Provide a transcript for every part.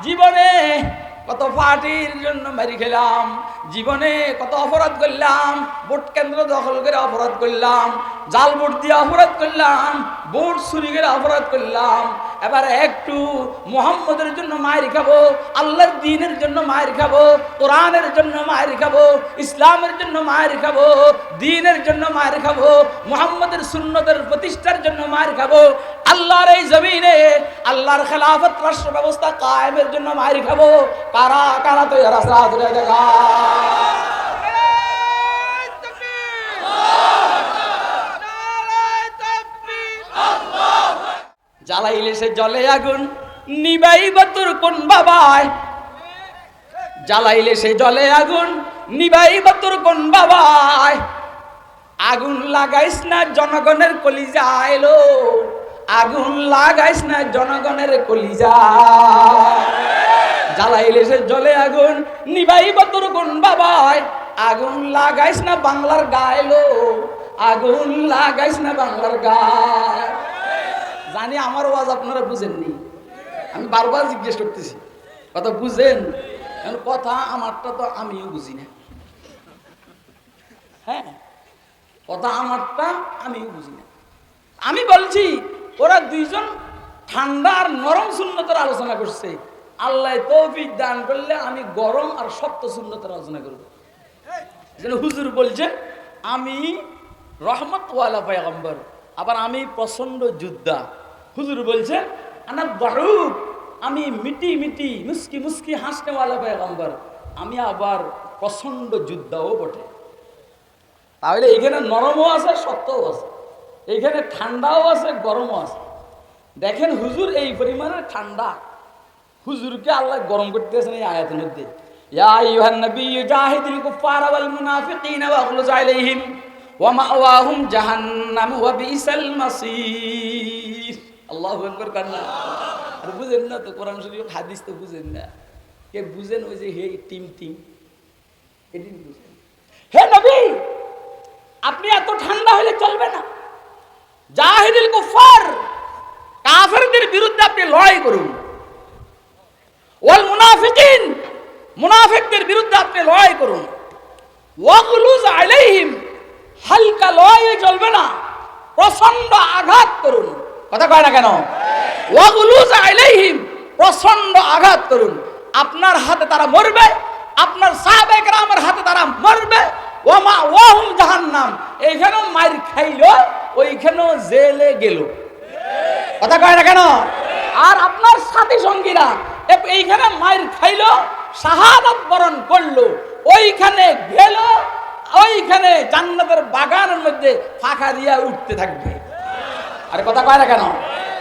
জীবনে কত পার্টির জন্য মারি খেলাম, জীবনে কত অপরাধ করলাম, ভোট কেন্দ্র দখল করে অপরাধ করলাম, জাল ভোট দিয়ে অপরাধ করলাম, ভোট চুরি করে অপরাধ করলাম। এবার একটু মুহাম্মদের জন্য মায়ের খাবো, আল্লাহর দ্বীনের জন্য মায়ের খাবো, কোরআনের জন্য মায়ের খাবো, ইসলামের জন্য মায়ের খাবো, দ্বীনের জন্য মায়ের খাবো, মুহাম্মদের সুন্নতের প্রতিষ্ঠার জন্য মায়ের খাবো, আল্লাহর এই জমিনে আল্লাহর খেলাফত রাষ্ট্র ব্যবস্থা কায়েমের জন্য মায়ের খাবো। কারা কারা তো দেখা জ্বালাইলে সে জলে আগুন, নিবাইবা তোর কোন বাবায়? জ্বালাইলে সে জলে আগুন, নিবাইবা তোর কোন বাবায়? আগুন লাগাইস না জনগণের কলিজা এলো, আগুন লাগাইস না জনগণের কলিজা। জ্বালাইলে সে জলে আগুন, নিবাইবা তোর কোন বাবায়? আগুন লাগাইস না বাংলার গায়লো, আগুন লাগাইস না বাংলার গায়। জানি আমার ওয়াজ আপনারা বুঝেননি, আমি বারবার জিজ্ঞেস করতেছি কথা বুঝেন? কথা আমারটা তো আমিও বুঝি না। হ্যাঁ, কথা আমারটা আমিও বুঝি না। আমি বলছি ওরা দুইজন ঠান্ডা আর নরম সুন্নতের আলোচনা করছে, আল্লাহ তৌফিক দান করলে আমি গরম আর শক্ত সুন্নতের আলোচনা করব। যেন হুজুর বলছে আমি রহমতওয়ালা পয়গম্বর, আবার আমি প্রচন্ড যোদ্ধা। হুজুর বলছে আনা দারুক, আমি মিটি মিটি মুস্কি মুস্কি হাসনেওয়ালা পয়গম্বর, আমি আবার প্রচন্ড যোদ্ধাও বটে। তাহলে এখানে নরমও আছে শক্তও আছে, এইখানে ঠান্ডাও আছে গরমও আছে। দেখেন হুজুর এই পরিমাণের ঠান্ডা, হুজুরকে আল্লাহ গরম করতেছেন এই আয়াতের মধ্যে। ইয়া আইয়ুহান নাবিয়্যু জাহিদিল কুফারা ওয়াল মুনাফিকিনা ওয়াগলুজ আলাইহিম ওয়া মাওয়াহুম জাহান্নাম ওয়া বিসাল মাসীর। আল্লাহু আকবার কান্না। আর বুঝেন না তো কোরআন শরীফ হাদিস তো বুঝেন না, কে বুঝেন? ওই যে হে টিম টিম এদিন বুঝেন। হে নবী, আপনি এত ঠান্ডা হলে চলবে না। জাহিদিল কুফার, কাফেরদের বিরুদ্ধে আপনি লড়াই করুন। ওয়াল মুনাফিকিন, মুনাফিকদের বিরুদ্ধে আপনি লড়াই করুন। ওয়াগলুজ আলাইহিম, হালকা লড়াই চলবে না, প্রচন্ড আঘাত করুন। কথা কয় না কেন? ওয়াগলুজ আলাইহিম, প্রচন্ড আঘাত করুন। আপনার হাতে তারা মরবে, আপনার সাহাবায়ে কেরামের হাতে তারা মরবে। ওয়া মাওয়াহুম জাহান্নাম, এইখানেও মার খাইলো, ওইখানেও জেলে গেল। কথা কয় না কেন? আর আপনার সাথী সঙ্গীরা এইখানে মার খাইলো, শাহাদাত বরণ করলো, ওইখানে গেল, ওইখানে জান্নাতের বাগানের মধ্যে ফাঁকা দিয়া উঠতে থাকবে। আরে কথা কয় না কেন?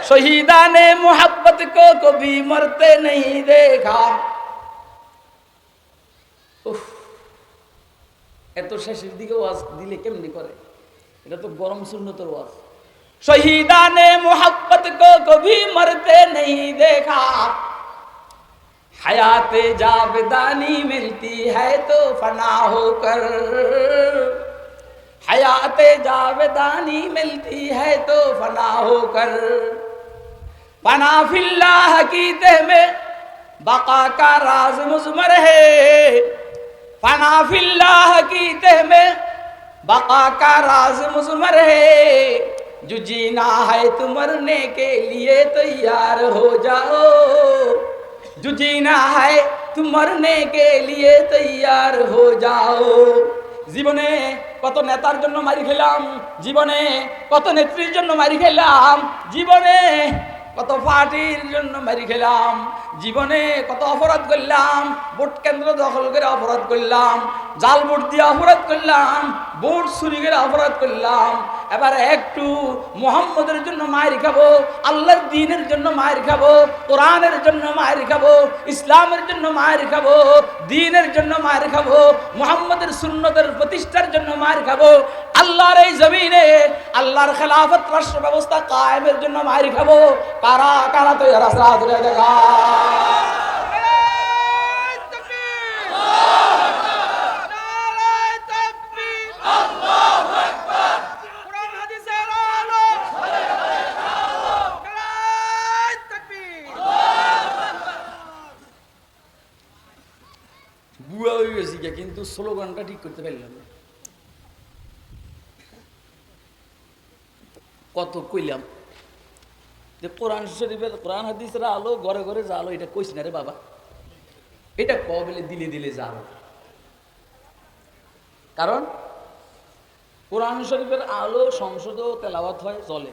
শহীদানে মোহাব্বত কো কবি মরতে নেই দেখা। এত শেষের দিকে ওয়াজ দিলে কেমনি করে? এটা তো গরম সুন্নতের ওয়াজ। শহীদানে মোহাব্বত কো কবি মরতে নেই দেখা, हयाते जावेदानी मिलती है तो फना होकर, हयाते जावेदानी मिलती है तो फना होकर, फना फिल्लाह की तह में बका का राज मुज़मर है, फना फिल्लाह की तह में बका का राज मुज़मर है, जो जीना है तुम मरने के लिए तैयार हो जाओ, जो जीना है तुम मरने के लिए तैयार हो जाओ। জীবনে কত নেতার জন্য মারি খেলাম, জীবনে কত নেত্রীর জন্য মারি খেলাম, জীবনে কত পার্টির জন্য মারি খেলাম, জীবনে কত অপরাধ করলাম, ভোট কেন্দ্র দখল করে অপরাধ করলাম, জাল ভোট দিয়ে অপরাধ করলাম, ভোট চুরি করে অপরাধ করলাম। এবার একটু মুহাম্মদের জন্য মায়ের খাবো, আল্লাহর দ্বীনের জন্য মায়ের খাবো, কোরআনের জন্য মায়ের খাবো, ইসলামের জন্য মায়ের খাবো, দ্বীনের জন্য মায়ের খাবো, মুহাম্মদের সুন্নতের প্রতিষ্ঠার জন্য মায়ের খাবো, আল্লাহর এই জমিনে আল্লাহর খেলাফত রাষ্ট্র ব্যবস্থা কায়েমের জন্য মায়ের খাবো। কারা কারা তো দেখা বুয়া হয়ে গেছি গিয়া, কিন্তু স্লোগানটা ঠিক করতে পারলাম না। কত কইলাম যে কোরআন শরীফের কোরআন হাদিসের আলো ঘরে ঘরে জালো, এটা কইস না রে বাবা, এটা কবেলে দিলে দিলে জালো। কারণ কোরআন শরীফের আলো সংসদেও তেলাওয়াত হয়, চলে।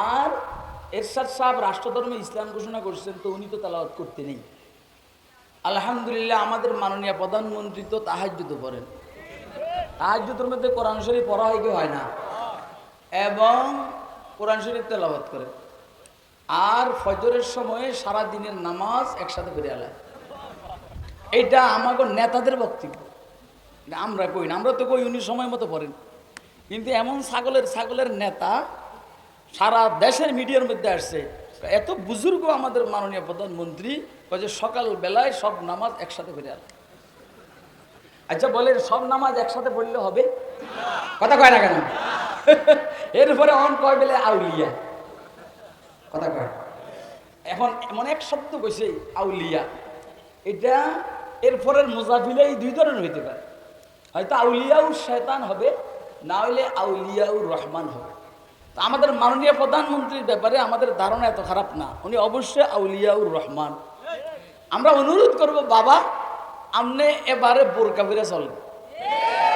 আর এরশাদ সাহেব রাষ্ট্রধর্মে ইসলাম ঘোষণা করছেন, তো উনি তো তেলাওয়াত করতে নেই। আলহামদুলিল্লাহ আমাদের মাননীয় প্রধানমন্ত্রী তো তাহাজ্জুদ পড়েন, তাহাজ্জুদের মধ্যে কোরআন শরীফ পড়া হয় কি হয় না, এবং কোরআন শরীফ তেলাওয়াত করে। আর ফজরের সময়ে সারা দিনের নামাজ একসাথে করে আলায়। এইটা আমাদের নেতাদের বক্তব্য, আমরা কই না। আমরা তো কই উনি সময় মতো পড়েন, কিন্তু এমন ছাগলের নেতা সারা দেশের মিডিয়ার মধ্যে আসছে। এত বুজুর্গ আমাদের মাননীয় প্রধানমন্ত্রী যে সকাল বেলায় সব নামাজ একসাথে করে আলায়। আচ্ছা বলেন, সব নামাজ একসাথে পড়লে হবে? কথা কয় না কেন? এরপরে অন কয় বেলে আউলিয়া, কথা কয়। এখন এমন এক শব্দ কইছে আউলিয়া, এটা এরপরের মুজাফিলাই দুই ধরনের হইতে পারে। হয়তো আউলিয়াউর শয়তান হবে, না হইলে আউলিয়াউর রহমান হবে। তো আমাদের মাননীয় প্রধানমন্ত্রীর ব্যাপারে আমাদের ধারণা এত খারাপ না, উনি অবশ্যই আউলিয়াউর রহমান। আমরা অনুরোধ করব, বাবা আপনি এবারে বোরকা পরে চলেন।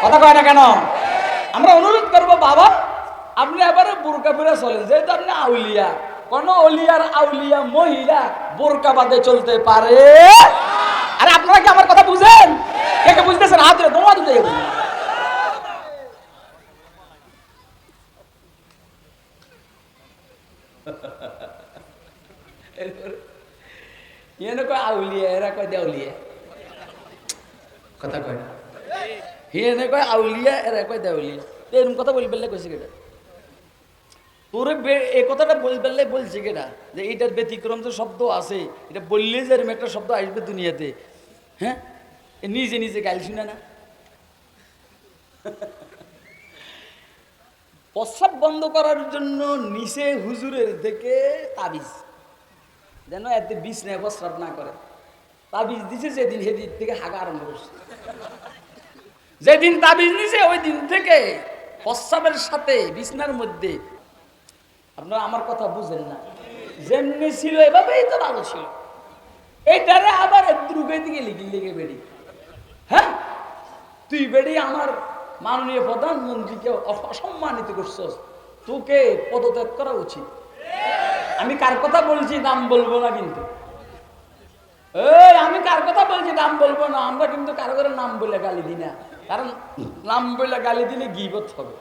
কথা কয় না কেন? আমরা অনুরোধ করব, বাবা আপনি এবারে বোরকা পরে চলেন, যেহেতু আপনি আউলিয়া। কোন অলিয়ার আউলিয়া মহিলা বোরকা বাদে চলতে পারে? আরে আপনারা কি আমার কথা বুঝেন? কে কে বুঝতেছেন? হাত ধরে তোমার দিতে আউলিয়া, এরা কয় দেউলিয়া। কথা কয় না, হিনে কয় আউলিয়া, এরা কয় দেউলিয়া। এরকম কথা বলি বললে কইছে কেটা? তোরে এই কথাটা বলি বললে বলছে কেটা যে এইটার ব্যতিক্রম যে শব্দ আছে, এটা বললে যে এরকম একটা শব্দ আসবে দুনিয়াতে। হ্যাঁ, নিজে নিজে গাইল শুনে না। প্রস্রাব বন্ধ করার জন্য নিচে হুজুরের থেকে তাবিজ, যেন এতে বিষ নেয় প্রস্রাব না করে, তাবিজ দিছে। যেদিন সেদিন থেকে হাগা আরম্ভ করছে। যেদিন তাবিজ নিছে ওই দিন থেকে প্রস্রাবের সাথে বিছনার মধ্যে। আপনারা আমার কথা বুঝেন না, যেমনি ছিল এভাবেই তো ভালো ছিল। এইটারে আবার দ্রুপের দিকে লিখে বেড়ি। হ্যাঁ, তুই বেড়ি আমার মাননীয় প্রধানমন্ত্রীকে অসম্মানিত করছস, তোকে পদত্যাগ করা উচিত। আমি কার কথা বলছি নাম বলবো না, কিন্তু আমি কার কথা বলছি নাম বলবো না। আমরা কিন্তু কারো করে নাম বলে গালি দিই না, কারণ নাম বলে গালি দিলে গীবত হবে।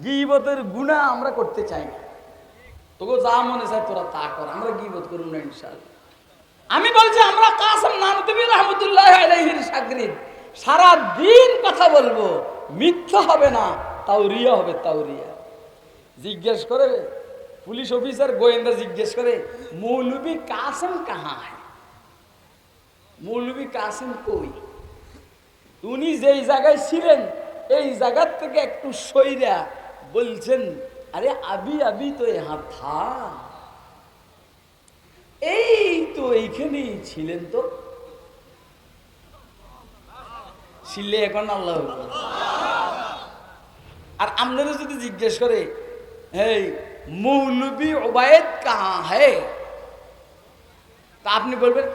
গীবতের গুনাহ আমরা করতে চাই না। তোকে যা মনে চায় তোরা তা কর, আমরা গীবত করব না ইনশাআল্লাহ। আমি বলছি আমরা কাসেম নানতুবি রহমতুল্লাহ আলাইহির শাগরিদ, সারা দিন কথা বলবো, মিথ্যা হবে না, তাওরিয়া হবে, তাওরিয়া। জিজ্ঞেস করে পুলিশ অফিসার গোয়েন্দা জিজ্ঞেস করে, মৌলভী কাসেম কাহা হ্যায়? মৌলভী কাসেম কই? উনি যেই জায়গায় ছিলেন এই জায়গার থেকে একটু সইরা বলছেন, আরে আবি আবি তো ইহা থা, এই তো এইখানেই ছিলেন। তো ছিলে এখন আল্লাহ। আর আপনারা যদি জিজ্ঞেস করে, এই মৌলভী ওবায়েদ কাহা হ্যায়, তা আপনি বলবেন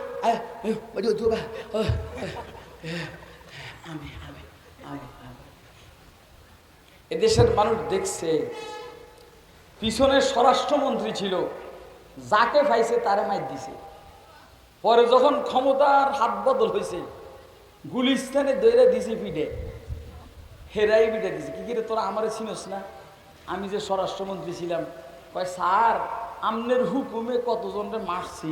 এদেশের মানুষ দেখছে, পিছনে স্বরাষ্ট্রমন্ত্রী ছিল, যাকে পাইছে তারে মাইর দিছে। পরে যখন ক্ষমতার হাত বদল হয়েছে, গুলিস্তানে দইরা দিছে পিঠে, হেরাই পিঠে দিছে। কি করে তোরা আমারে চিনস না? আমি যে স্বরাষ্ট্রমন্ত্রী ছিলাম। কয় স্যার, আমনের হুকুমে কতজনরে মারছি,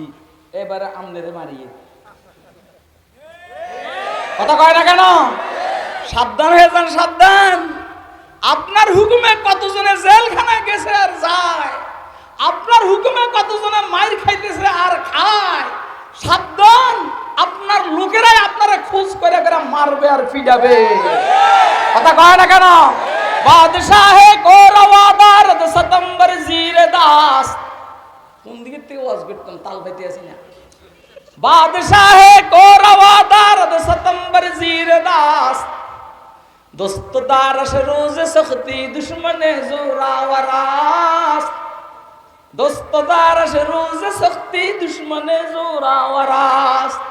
এবারে আমনেরে মারিয়ে। কথা কয় না কেন? সাবধান হয়ে যান, সাবধান। আপনার হুকুমে কতজনে জেলখানায় গেছে আর যায়, আপনার হুকুমে কতজনে মাইর খাইতেছে আর খায়। সাবধান, আপনার লোকেরাই আপনারা খোঁজ করে করে মারবে আর পিটাবে। কথা কয় না কেন? বাদশাহে গোরওয়াদার সতম্বর জিরে দাস। কোন দিকে থেকে ওয়াজ করতাম, তাল পাইতে আসি না। বাদশাহে গোরওয়াদার सितंबर ज़ीर दास्त दोस्त दारश रोज सख्ती दुश्मन जोरावरास्त दोस्त दारश रोज सख्ती दुश्मन जोरावरास्त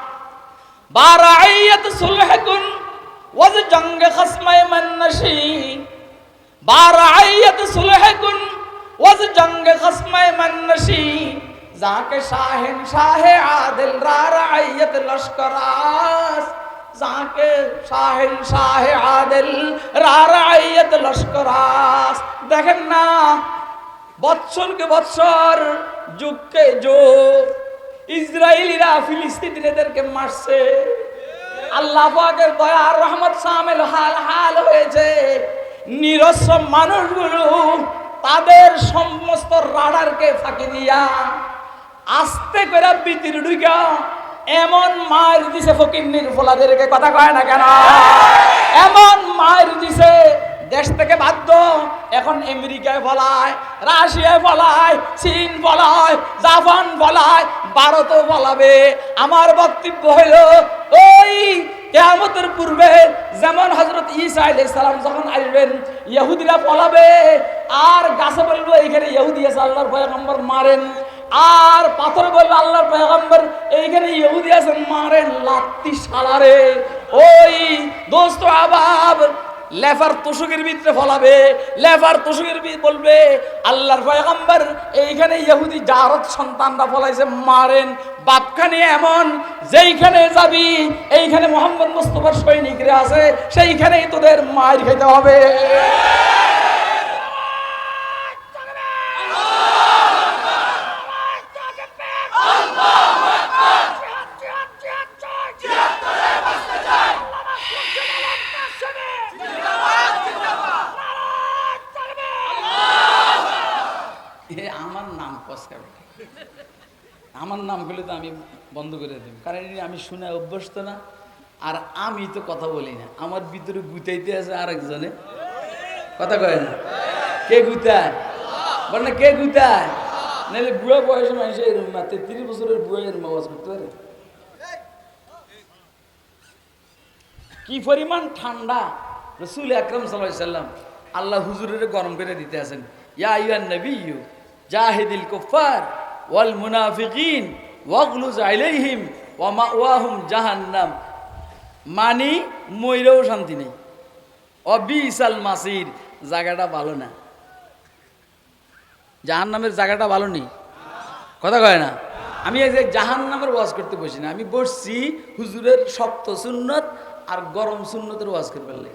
बारायत सुलह कुन वज जंग खस्मे मनशी बारायत सुलह कुन वज जंग खस्मे मनशी जाके शाहिन शाह आदिल रारायत लश्करास जाके शाहिन शाह आदिल रारायत लश्करास देखें ना বৎসর কে বৎসর যুগ কে যুগ ইসরায়েলিরা ফিলিস্তিনিদেরকে মারছে আল্লাহ পাকের দয়া আর রহমত শামিল হাল হয়েছে নিরস্ত্র মানুষগুলো তাদের সমস্ত রাডারকে ফাঁকি দিয়া আস্তে করে ভিতর ঢুকা এমন মার দিছে ফকিন্নির ফোলাদেরকে কথা কয় না কেন এমন মার দিছে দেশ থেকে বাধ্য এখন আমেরিকায় ফলায় রাশিয়ায় ফলায় চীন ফলায় জাপান ফলায় ভারতও ফলাবে আমার বক্তব্য হইল ওই কিয়ামতের পূর্বে যেমন হযরত ঈসা আলাইহিস সালাম যখন আসবেন ইহুদিরা ফলাবে আর গাছে বলবো এইখানে ইহুদি আছে আল্লাহর পয়গম্বর মারেন আর পাথর বলবে আল্লাহর পয়গম্বর এইখানে ইহুদি আছেন মারেন লাত্তি শালারে ওই দোস্ত আবাব লেফার তুষকের ভিতরে ফলাবে লেফার তুষকের বলবে আল্লাহর পয়গম্বর এইখানে ইহুদি জারত সন্তানরা ফলাইছে মারেন বাপখানে এমন যেইখানে যাবি এইখানে মোহাম্মদ মুস্তাফার সৈনিকরা আছে সেইখানেই তোদের মার খেতে হবে আমার নাম বলে তো আমি বন্ধ করে দেব কারণ আমি শুনে অভ্যস্ত না আর আমি তো কথা বলি না আমার ভিতরে গুতাইতে আছে আরেকজনে কথা কয় না কে গুতায় বল না কে গুতায় নাহলে বুড়া বয়সে মানুষ এরকম না 33 বছরের বুড়া এরকম আওয়াজ করতে পারে কি পরিমাণ ঠান্ডা রাসূল আকরাম সাল্লাল্লাহু আলাইহি সাল্লাম আল্লাহ হুজুরের গরম করে দিতে আছেন ইয়া আইয়ুহান নাবিয়্যু জাহিদিল কুফার ওয়াল মুনাফিকিন ওয়াগলুজ আলাইহিম ওয়া মাওয়াহুম জাহান্নাম মানি মইরেও শান্তি নেই অবিসাল মাসির জায়গাটা ভালো না জাহান্নামের জায়গাটা ভালো নেই কথা কয় না আমি এই যে জাহান্নামের ওয়াজ করতে বসি না আমি বসছি হুজুরের সপ্ত সুন্নত আর গরম সুন্নতের ওয়াজ করতে পারলে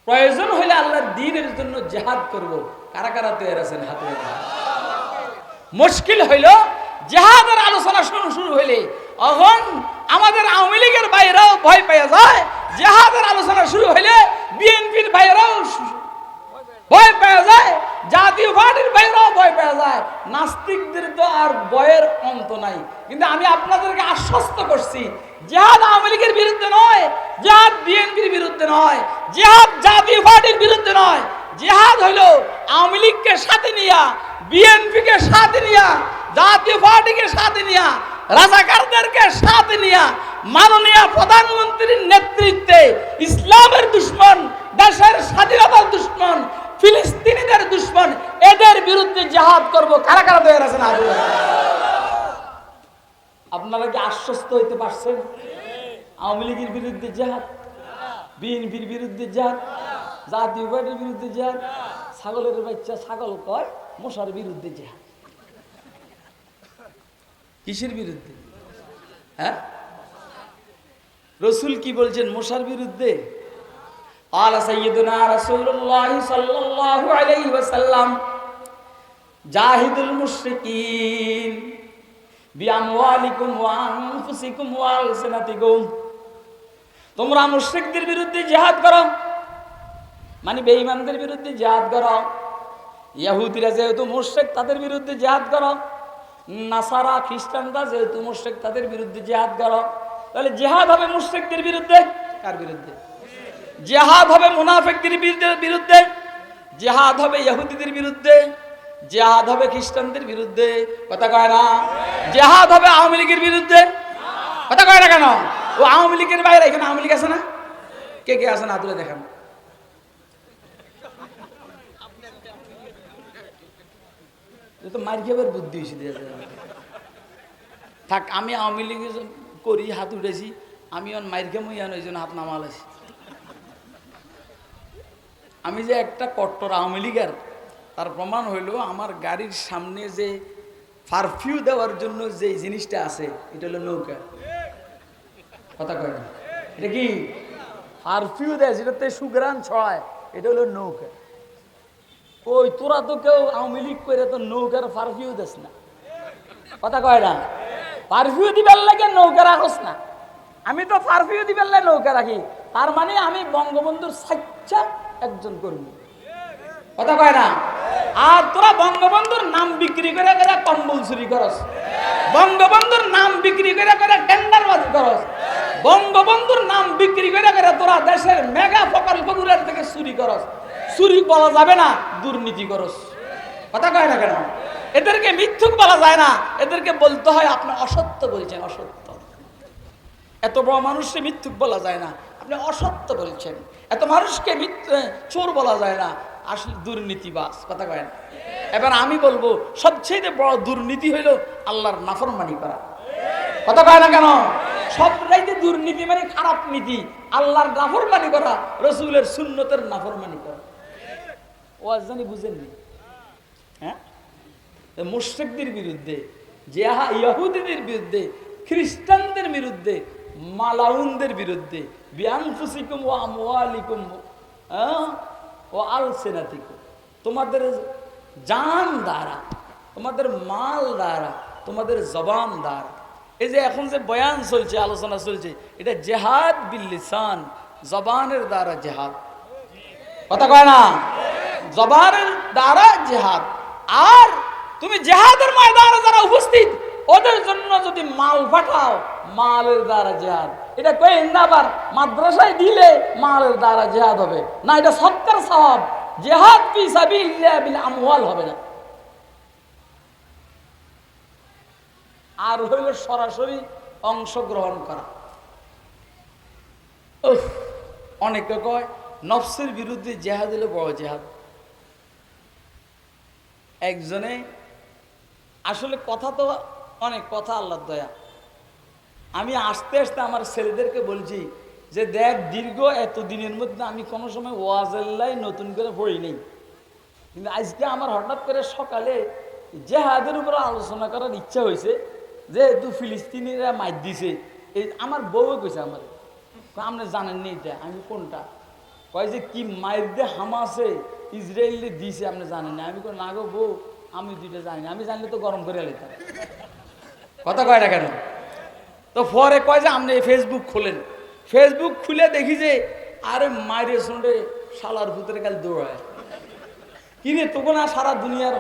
প্রয়োজন হলে আল্লাহর দ্বীনের জন্য জিহাদ করব কারা কারা তৈরি আছেন হাতে মুশকিল হইল জিহাদের আলোচনা শুরু হইলে এখন আমাদের আওয়ামী লীগের ভাইরাও ভয় পেয়ে যায় জিহাদের আলোচনা শুরু হইলে বিএনপির ভাইরাও ভয় পেয়ে যায় জাতীয় পার্টির ভাইরাও ভয় পেয়ে যায় নাস্তিকদের তো আর ভয়ের অন্ত নাই কিন্তু আমি আপনাদেরকে আশ্বস্ত করছি জিহাদ আওয়ামী লীগের বিরুদ্ধে নয় জিহাদ বিএনপির বিরুদ্ধে নয় জিহাদ জাতীয় পার্টির বিরুদ্ধে নয় জিহাদ হইল আওয়ামী লীগকে সাথে নিয়া বিএনপিকে সাথে নিয়া জাতীয় পার্টিকে সাথে নিয়া রাজাকারদেরকে সাথে নিয়া মাননীয় প্রধানমন্ত্রীর নেতৃত্বে ইসলামের দুশমন দেশের স্বাধীনতার দুশমন ফিলিস্তিনিদের দুশমন এদের বিরুদ্ধে জিহাদ করব কারা কারা তৈরি আছেন আপনারা কি আশ্বস্ত হইতে পারছেন আওয়ামী লীগের বিরুদ্ধে জিহাদ বিএনপির বিরুদ্ধে জিহাদ জাতীয় পার্টির বিরুদ্ধে জিহাদ ছাগলের বাচ্চা ছাগল কয় মশার বিরুদ্ধে জিহাদ কিসের বিরুদ্ধে হ্যাঁ রাসূল কি বলছেন মশার বিরুদ্ধে আলা সাইয়্যিদুনা রাসূলুল্লাহ সাল্লাল্লাহু আলাইহি ওয়াসাল্লাম জাহিদুল মুশরিকিন বিআমওয়ালিকুম ওয়া আনফুসিকুম ওয়া আলসিনাতিকুম তোমরা মুশরিকদের বিরুদ্ধে জিহাদ করো মানে বেঈমানদের বিরুদ্ধে জিহাদ করো ইহুদিরা যেহেতু মুশরিক তাদের বিরুদ্ধে জিহাদ করো নাসারা খ্রিস্টানরা যেহেতু মুশরিক তাদের বিরুদ্ধে জিহাদ করো তাহলে জিহাদ হবে মুশরিকদের বিরুদ্ধে কার বিরুদ্ধে জিহাদ হবে মুনাফিকদের বিরুদ্ধে জিহাদ হবে ইহুদিদের বিরুদ্ধে জিহাদ হবে খ্রিস্টানদের বিরুদ্ধে কথা কয় না জিহাদ হবে আওয়ামী লীগের বিরুদ্ধে কথা কয় না কেন? ও আওয়ামী লীগের বাইরে, এখানে আওয়ামী লীগ আছে না? কে কে আছে না তুলে দেখান। তো মার খেবার বুদ্ধি হয়েছে থাক, আমি আওয়ামী লীগ করি, হাত উঠেছি, আমি মাইর খেমই ওই জন্য হাত নামাল আছি। আমি যে একটা কট্টর আওয়ামী লীগের তার প্রমাণ হইল আমার গাড়ির সামনে যে পারফিউ দেওয়ার জন্য যে জিনিসটা আছে এটা হলো নৌকা। কথা কয় না? এটা কি পারফিউ দেয় যেটাতে সুগ্রান ছড়ায়, এটা হলো নৌকা। ওই তোরা তো কেউ আওয়ামী লীগ করে তো নৌকার পারফিউ দেস না। কথা কয় না? পারফিউ দিবার লাগে নৌকা রাখস না। আমি তো পারফিউ দিবার লাগে নৌকা রাখি, তার মানে আমি বঙ্গবন্ধুর সাচ্চা একজন কর্মী। কথা কয় না? আর তোরা বঙ্গবন্ধুর নাম বিক্রি করে করে কম্বল চুরি করস, বঙ্গবন্ধুর নাম বিক্রি করে করে টেন্ডারবাজি করস, বঙ্গবন্ধুর নাম বিক্রি করে করে তোরা দেশের মেগা প্রকল্পগুলোর থেকে চুরি করস। চুরি বলা যাবে না, দুর্নীতি করস। কথা কয় না কেন? এদেরকে মিথ্যুক বলা যায় না, এদেরকে বলতে হয় আপনি অসত্য বলছেন। অসত্য, এত বড় মানুষকে মিথ্যুক বলা যায় না, আপনি অসত্য বলছেন। এত মানুষকে চোর বলা যায় না, আসলে দুর্নীতিবাজ। কথা কয় না? এবার আমি বলবো সবচেয়ে বড় দুর্নীতি হইল আল্লাহর নাফরমানি করা। কথা কয় না কেন? সব রাইতে দুর্নীতি মানে খারাপ নীতি, আল্লাহর নাফরমানি করা, রসুলের সুন্নতের নাফরমানি করা। ওয়াজ জানি বুঝেননি? হ্যাঁ, মুশরিকদের বিরুদ্ধে, ইহুদিদের বিরুদ্ধে, খ্রিস্টানদের বিরুদ্ধে, মালাউনদের বিরুদ্ধে, বিআনফুসিকুম ওয়া আমওয়ালিকুম ওয়া আলসিনাতিকুম, তোমাদের জান দ্বারা, তোমাদের মাল দ্বারা, তোমাদের জবান দ্বারা। এই যে এখন যে বয়ান চলছে, আলোচনা চলছে, এটা জিহাদ বিল লিসান, জবানের দ্বারা জিহাদ। কথা কয় না? জবানের দ্বারা জিহাদ। আর তুমি জিহাদের ময়দানে যারা উপস্থিত, ওদের জন্য যদি মাল পাঠাও, মালের দ্বারা জিহাদ। এটা কই না আবার মাদ্রাসায় দিলে মালের দ্বারা জিহাদ হবে না, এটা সৎকার সওয়াব। জিহাদ ফি সাবিলিল্লাহ বিল আমওয়াল হবে না। আর হইল সরাসরি অংশগ্রহণ করা। অনেকে কয় নফসের বিরুদ্ধে জিহাদ হলো বড় জিহাদ। একজনে আসলে কথা তো অনেক কথা, আল্লাহর দয়া। আমি আস্তে আস্তে আমার ছেলেদেরকে বলছি যে দেখ, দীর্ঘ এতদিনের মধ্যে আমি কোনো সময় ওয়াজেল্লাই নতুন করে পড়ি নেই, কিন্তু আজকে আমার হঠাৎ করে সকালে জেহাদের উপর আলোচনা করার ইচ্ছা হয়েছে। যেহেতু ফিলিস্তিনিরা মার দিছে, এই আমার বউও কইছে আমার, আপনি জানেননি এটা? আমি কোনটা? কয় যে কি মায়ের দিয়ে হামাসে ইসরায়েলে দিছে, আপনি জানেন না? আমি কই না গো বউ, আমি দুইটা জানি না, আমি জানলে তো গরম করে লেতাম। কথা কয় না কেন? তো পরে কয় যে আপনি ফেসবুক খোলেন, ফেসবুক খুলে দেখি যে আরে মায়ের সঙ্গে শালার ভূতের কাল দৌড়ায়। কিরে তোকে না সারা দুনিয়ার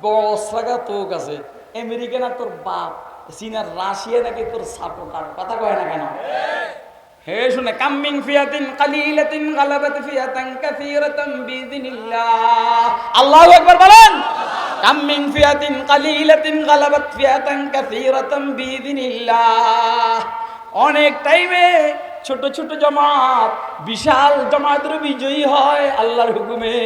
বড় অস্ত্রাগা তোক আছে, আমেরিকা না তোর বাপ, চীনার রাশিয়া নাকি তোর সাপোর্টার। কথা কয় না কেন? হে শুনে, কামিং ফিয়াতিন কালিলাতিন গালাবাত ফিয়াতান কাসীরাতান বিইذنিল্লাহ। আল্লাহু আকবার বলেন। কামিং ফিয়াতিন কালিলাতিন গালাবাত ফিয়াতান কাসীরাতান বিইذنিল্লাহ। অনেক টাইমে ছোট ছোট জামাত বিশাল জামাতের বিজয়ী হয় আল্লাহর হুকুমে।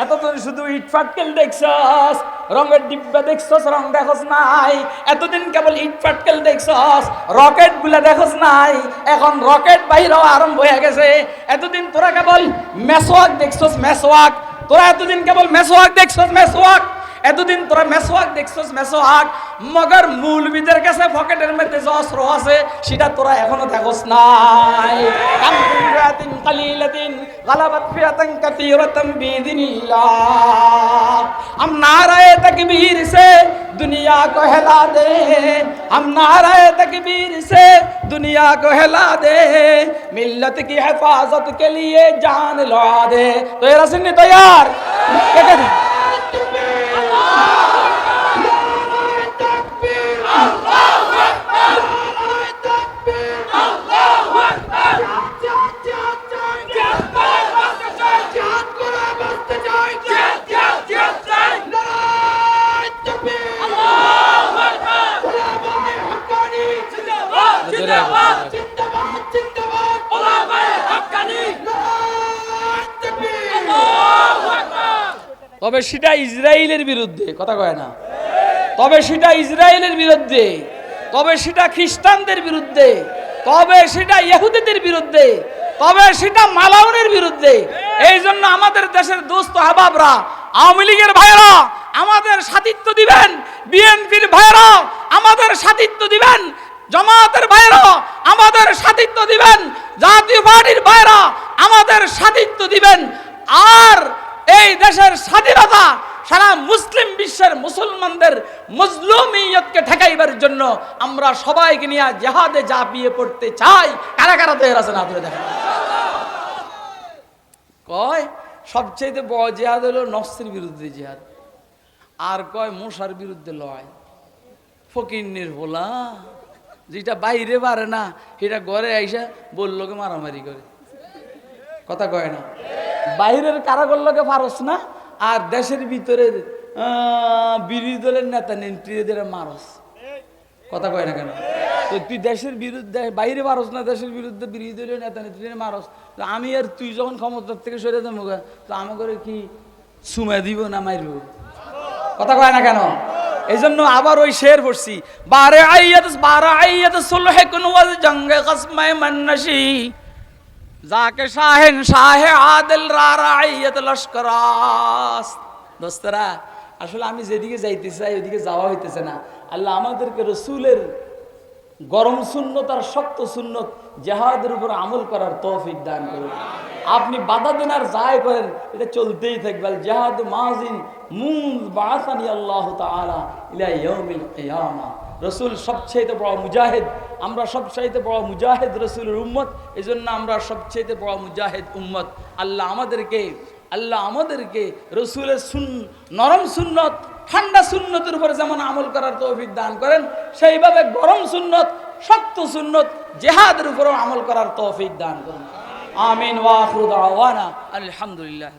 এতদিন শুধু ইট ফাটকেল দেখছস, রঙের ডিব্বা দেখছস, রং দেখছ নাই। এতদিন কেবল ইট ফাটকেল দেখছস, রকেট গুলা দেখছ নাই। এখন রকেট বাইর হওয়া আরম্ভ হয়ে গেছে। এতদিন তোরা কেবল মেসওয়াক দেখছস, মেসওয়াক। তোরা এতদিন কেবল মেসওয়াক দেখছস, মেসওয়াক। এতদিন তোরা মেসওয়াক দেখছস, মেসওয়াক। মগর মৌলবীদের কাছে পকেটের মধ্যে যে অস্ত্র আছে সেটা তোরা এখনো দেখছ নাই। কামফিয়াতিন কালিলাতিন গালাবাত ফিয়াতান কাসীরাতান বিইذنিল্লাহ। हम नाराए तकबीर से दुनिया को हिला दे, हम नाराए तकबीर से दुनिया को हिला दे, मिल्लत की हिफाजत के लिए जान लड़ा दे। तो ये रसूल ने तैयार क्या कहते हैं? তবে সেটা ইসরায়েলের বিরুদ্ধে, কথা কয় না, তবে সেটা ইসরায়েলের বিরুদ্ধে, তবে সেটা খ্রিস্টানদের বিরুদ্ধে, তবে সেটা ইহুদিদের বিরুদ্ধে, তবে সেটা মালাউনের বিরুদ্ধে। এই জন্য আমাদের দেশের দোস্ত আহবাবরা, আওয়ামী লীগের ভাইরা আমাদের সাথিত্ব দিবেন, বিএনপির ভাইরা আমাদের সাথিত্ব দিবেন, জামাতের ভাইরা আমাদের সাথিত্ব দিবেন, জাতীয় পার্টির ভাইরা আমাদের সাথিত্ব দিবেন। আর এই দেশের স্বাধীনতা সারা মুসলিম বিশ্বের মুসলমানদের মজলুমিয়তকে ঠেকাইবার জন্য আমরা সবাইকে নিয়ে জিহাদে ঝাঁপিয়ে পড়তে চাই। কারা কারা তৈরি আছেন আপনারা দেখেন। কয় সবচেয়ে বড় জিহাদ হলো নফসের বিরুদ্ধে জিহাদ, আর কয় মশার বিরুদ্ধে লড়াই। ফকিন্নির ভোলা যেটা বাইরে পারে না সেটা ঘরে আইসা বললোকে মারামারি করে, কথা কয় না। বাইরের কারাগরলোকে পারস না, আর দেশের ভিতরের বিরোধী দলের নেতা নেত্রীদের মারস, কথা কয় না কেন? তো তুই দেশের বিরুদ্ধে বাইরে পারস না, দেশের বিরুদ্ধে বিরোধী দলীয় নেতা নেত্রীদের মারস, তো আমি আর তুই যখন ক্ষমতার থেকে সরে দেবো তো আমাকে কি সুমা দিব না মারব, কথা কয় না কেন? এই জন্য আবার ওই শের পড়ছি, বারে আইয়াত সুলহে কুনওয়াজ জঙ্গে কসমায়ে মান্নাশি যাকে শাহেন শাহে আদিল রারাইয়াত লস্করাস। দোস্তরা, আসলে আমি যেদিকে যাইতে চাই ওইদিকে যাওয়া হইতেছে না। আল্লাহ আমাদেরকে রসুলের গরম সুন্নত আর শক্ত সুন্নত জিহাদের উপর আমল করার তৌফিক দান করুন। আপনি বাধা দেন আর যাই করেন, এটা চলতেই থাকবে। জিহাদ মাজিন মুনজ বাআসানি আল্লাহ তাআলা ইলা ইয়াউমিল কিয়ামা। রসুল সবচেয়ে বড় মুজাহিদ, আমরা সবচেয়ে বড় মুজাহিদ রসুলের উম্মত, এই জন্য আমরা সবচেয়ে বড় মুজাহিদ উম্মত। আল্লাহ আমাদেরকে রসুলের নরম সুন্নত ঠান্ডা সুন্নতের উপরে যেমন আমল করার তৌফিক দান করেন, সেইভাবে গরম সুন্নত শক্ত সুন্নত জিহাদের উপরেও আমল করার তৌফিক দান করুন। আমিন ওয়া আখিরু দাওয়ানা আলহামদুলিল্লাহ।